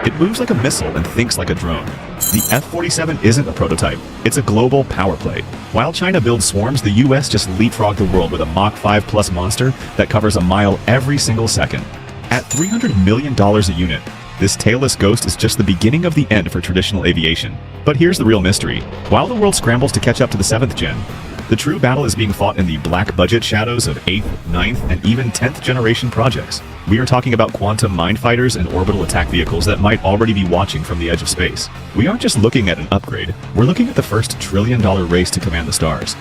It moves like a missile and thinks like a drone. The F-47 isn't a prototype, it's a global power play. While China builds swarms, the US just leapfrogged the world with a Mach 5 plus monster that covers a mile every single second. At $300 million a unit, this tailless ghost is just the beginning of the end for traditional aviation. But here's the real mystery. While the world scrambles to catch up to the 7th gen, the true battle is being fought in the black budget shadows of 8th, 9th, and even 10th generation projects. We are talking about quantum mine fighters and orbital attack vehicles that might already be watching from the edge of space. We aren't just looking at an upgrade, we're looking at the first trillion-dollar race to command the stars.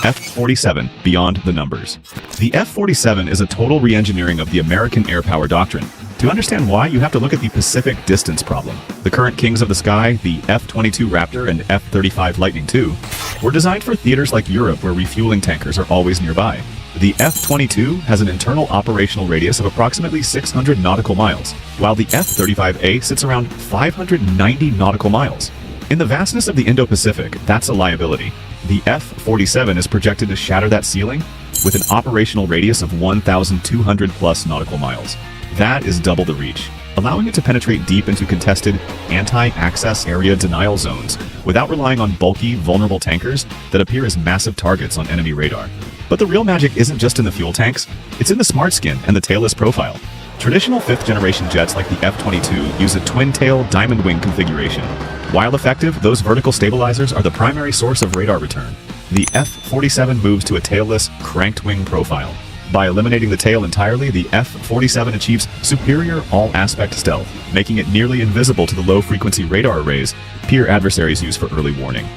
F-47, beyond the numbers. The F-47 is a total re-engineering of the American air power doctrine. To understand why, you have to look at the Pacific distance problem. The current kings of the sky, the F-22 Raptor and F-35 Lightning II, were designed for theaters like Europe where refueling tankers are always nearby. The F-22 has an internal operational radius of approximately 600 nautical miles, while the F-35A sits around 590 nautical miles. In the vastness of the Indo-Pacific, that's a liability. The F-47 is projected to shatter that ceiling with an operational radius of 1,200 plus nautical miles. That is double the reach, allowing it to penetrate deep into contested anti-access area denial zones without relying on bulky, vulnerable tankers that appear as massive targets on enemy radar. But the real magic isn't just in the fuel tanks, it's in the smart skin and the tailless profile. Traditional 5th generation jets like the F-22 use a twin-tail diamond wing configuration. While effective, those vertical stabilizers are the primary source of radar return. The F-47 moves to a tailless, cranked wing profile. By eliminating the tail entirely, the F-47 achieves superior all-aspect stealth, making it nearly invisible to the low-frequency radar arrays peer adversaries use for early warning.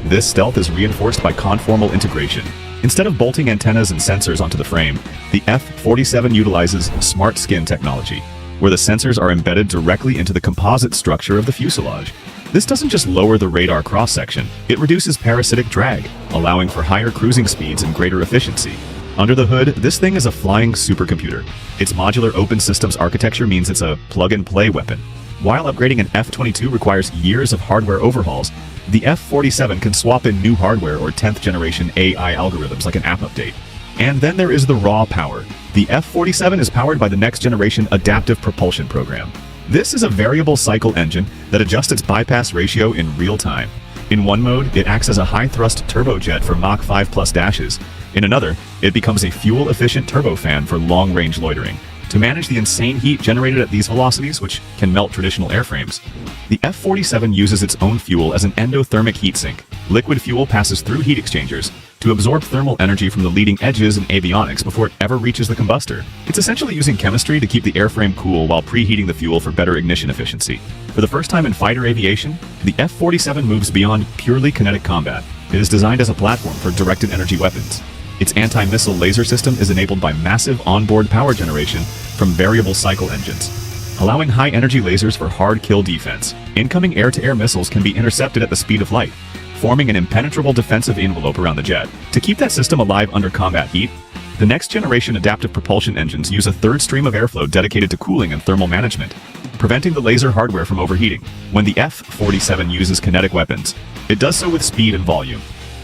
This stealth is reinforced by conformal integration. Instead of bolting antennas and sensors onto the frame, the F-47 utilizes smart skin technology, where the sensors are embedded directly into the composite structure of the fuselage. This doesn't just lower the radar cross-section, it reduces parasitic drag, allowing for higher cruising speeds and greater efficiency. Under the hood, this thing is a flying supercomputer. Its modular open systems architecture means it's a plug-and-play weapon. While upgrading an F-22 requires years of hardware overhauls, the F-47 can swap in new hardware or 10th generation AI algorithms like an app update. And then there is the raw power. The F-47 is powered by the next generation adaptive propulsion program. This is a variable cycle engine that adjusts its bypass ratio in real time. In one mode, it acts as a high-thrust turbojet for Mach 5 plus dashes. In another, it becomes a fuel-efficient turbofan for long-range loitering. To manage the insane heat generated at these velocities, which can melt traditional airframes, the F-47 uses its own fuel as an endothermic heat sink. Liquid fuel passes through heat exchangers to absorb thermal energy from the leading edges in avionics before it ever reaches the combustor. It's essentially using chemistry to keep the airframe cool while preheating the fuel for better ignition efficiency. For the first time in fighter aviation, the F-47 moves beyond purely kinetic combat. It is designed as a platform for directed energy weapons. Its anti-missile laser system is enabled by massive onboard power generation from variable cycle engines, allowing high-energy lasers for hard-kill defense. Incoming air-to-air missiles can be intercepted at the speed of light, forming an impenetrable defensive envelope around the jet. To keep that system alive under combat heat, the next-generation adaptive propulsion engines use a third stream of airflow dedicated to cooling and thermal management, preventing the laser hardware from overheating. When the F-47 uses kinetic weapons, it does so with speed and volume.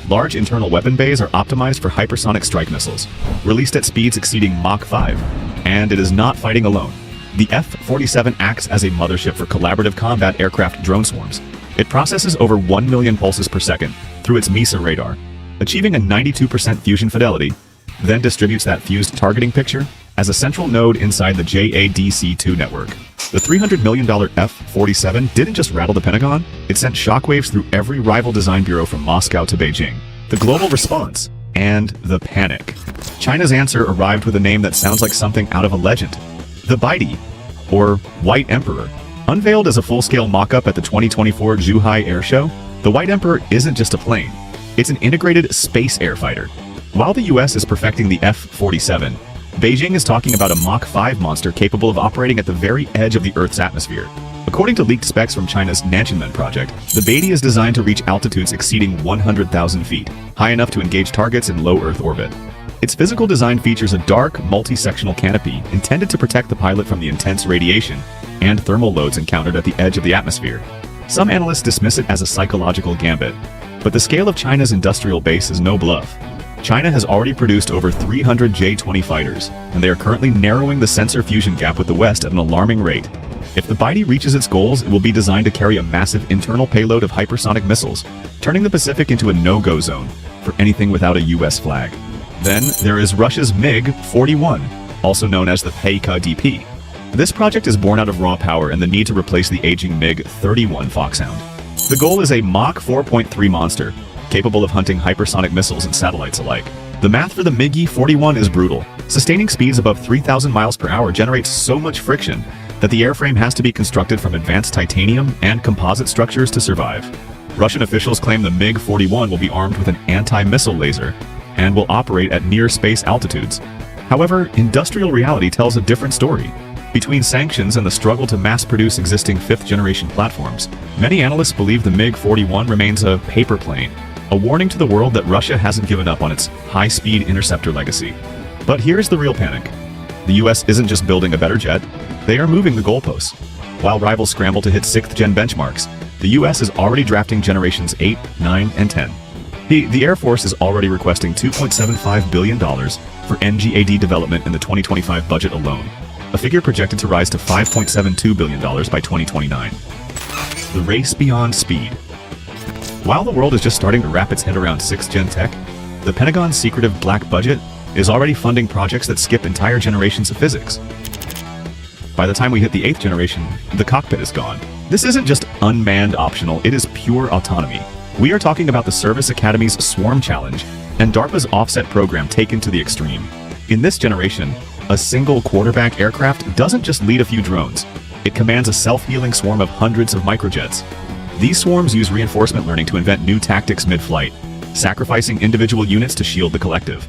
Large internal weapon bays are optimized for hypersonic strike missiles, released at speeds exceeding Mach 5, and it is not fighting alone. The F-47 acts as a mothership for collaborative combat aircraft drone swarms. It processes over 1 million pulses per second through its MESA radar, achieving a 92% fusion fidelity, then distributes that fused targeting picture as a central node inside the JADC2 network. The $300 million F-47 didn't just rattle the Pentagon, it sent shockwaves through every rival design bureau from Moscow to Beijing. The global response, and the panic. China's answer arrived with a name that sounds like something out of a legend. The Baidi, or White Emperor. Unveiled as a full-scale mock-up at the 2024 Zhuhai Air Show, the White Emperor isn't just a plane, it's an integrated space air fighter. While the US is perfecting the F-47, Beijing is talking about a Mach 5 monster capable of operating at the very edge of the Earth's atmosphere. According to leaked specs from China's Nanchunmen project, the Baidi is designed to reach altitudes exceeding 100,000 feet, high enough to engage targets in low Earth orbit. Its physical design features a dark, multi-sectional canopy intended to protect the pilot from the intense radiation and thermal loads encountered at the edge of the atmosphere. Some analysts dismiss it as a psychological gambit, but the scale of China's industrial base is no bluff. China has already produced over 300 J-20 fighters, and they are currently narrowing the sensor fusion gap with the West at an alarming rate. If the Bitey reaches its goals, it will be designed to carry a massive internal payload of hypersonic missiles, turning the Pacific into a no-go zone for anything without a US flag. Then there is Russia's MiG-41, also known as the Peka-DP. This project is born out of raw power and the need to replace the aging MiG-31 Foxhound. The goal is a Mach 4.3 monster, capable of hunting hypersonic missiles and satellites alike. The math for the MiG-41 is brutal. Sustaining speeds above 3,000 miles per hour generates so much friction that the airframe has to be constructed from advanced titanium and composite structures to survive. Russian officials claim the MiG-41 will be armed with an anti-missile laser and will operate at near space altitudes. However, industrial reality tells a different story. Between sanctions and the struggle to mass-produce existing fifth-generation platforms, many analysts believe the MiG-41 remains a paper plane, a warning to the world that Russia hasn't given up on its high-speed interceptor legacy. But here's the real panic. The US isn't just building a better jet, they are moving the goalposts. While rivals scramble to hit 6th-gen benchmarks, the US is already drafting generations 8, 9, and 10. The Air Force is already requesting $2.75 billion for NGAD development in the 2025 budget alone, a figure projected to rise to $5.72 billion by 2029. The race beyond speed. While the world is just starting to wrap its head around 6th-gen tech, the Pentagon's secretive black budget is already funding projects that skip entire generations of physics. By the time we hit the 8th generation, the cockpit is gone. This isn't just unmanned optional, it is pure autonomy. We are talking about the Service Academy's Swarm Challenge and DARPA's Offset program taken to the extreme. In this generation, a single quarterback aircraft doesn't just lead a few drones. It commands a self-healing swarm of hundreds of microjets. These swarms use reinforcement learning to invent new tactics mid-flight, sacrificing individual units to shield the collective.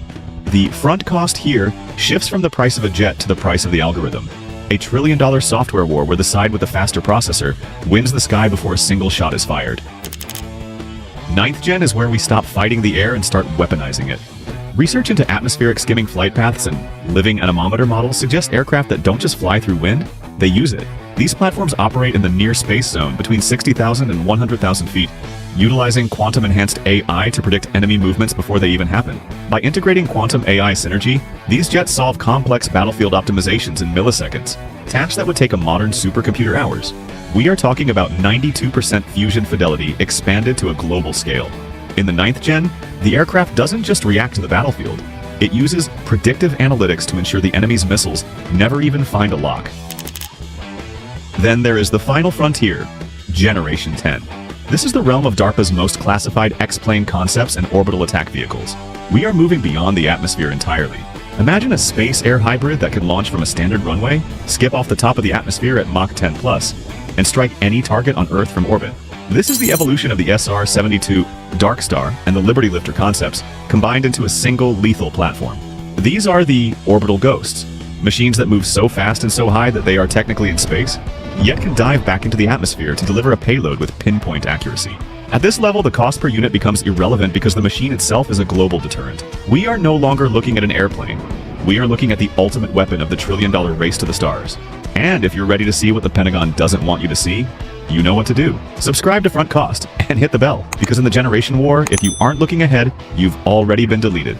The front cost here shifts from the price of a jet to the price of the algorithm. A trillion-dollar software war where the side with the faster processor wins the sky before a single shot is fired. 9th gen is where we stop fighting the air and start weaponizing it. Research into atmospheric skimming flight paths and living anemometer models suggest aircraft that don't just fly through wind, they use it. These platforms operate in the near space zone between 60,000 and 100,000 feet, utilizing quantum-enhanced AI to predict enemy movements before they even happen. By integrating quantum AI synergy, these jets solve complex battlefield optimizations in milliseconds, tasks that would take a modern supercomputer hours. We are talking about 92% fusion fidelity expanded to a global scale. In the 9th gen, the aircraft doesn't just react to the battlefield. It uses predictive analytics to ensure the enemy's missiles never even find a lock. Then there is the final frontier, Generation 10. This is the realm of DARPA's most classified X-plane concepts and orbital attack vehicles. We are moving beyond the atmosphere entirely. Imagine a space-air hybrid that can launch from a standard runway, skip off the top of the atmosphere at Mach 10+, and strike any target on Earth from orbit. This is the evolution of the SR-72 Dark Star and the Liberty Lifter concepts, combined into a single lethal platform. These are the orbital ghosts, machines that move so fast and so high that they are technically in space, yet can dive back into the atmosphere to deliver a payload with pinpoint accuracy. At this level, the cost per unit becomes irrelevant because the machine itself is a global deterrent. We are no longer looking at an airplane. We are looking at the ultimate weapon of the trillion-dollar race to the stars. And if you're ready to see what the Pentagon doesn't want you to see, you know what to do. Subscribe to Front Cost and hit the bell, because in the generation war, if you aren't looking ahead, you've already been deleted.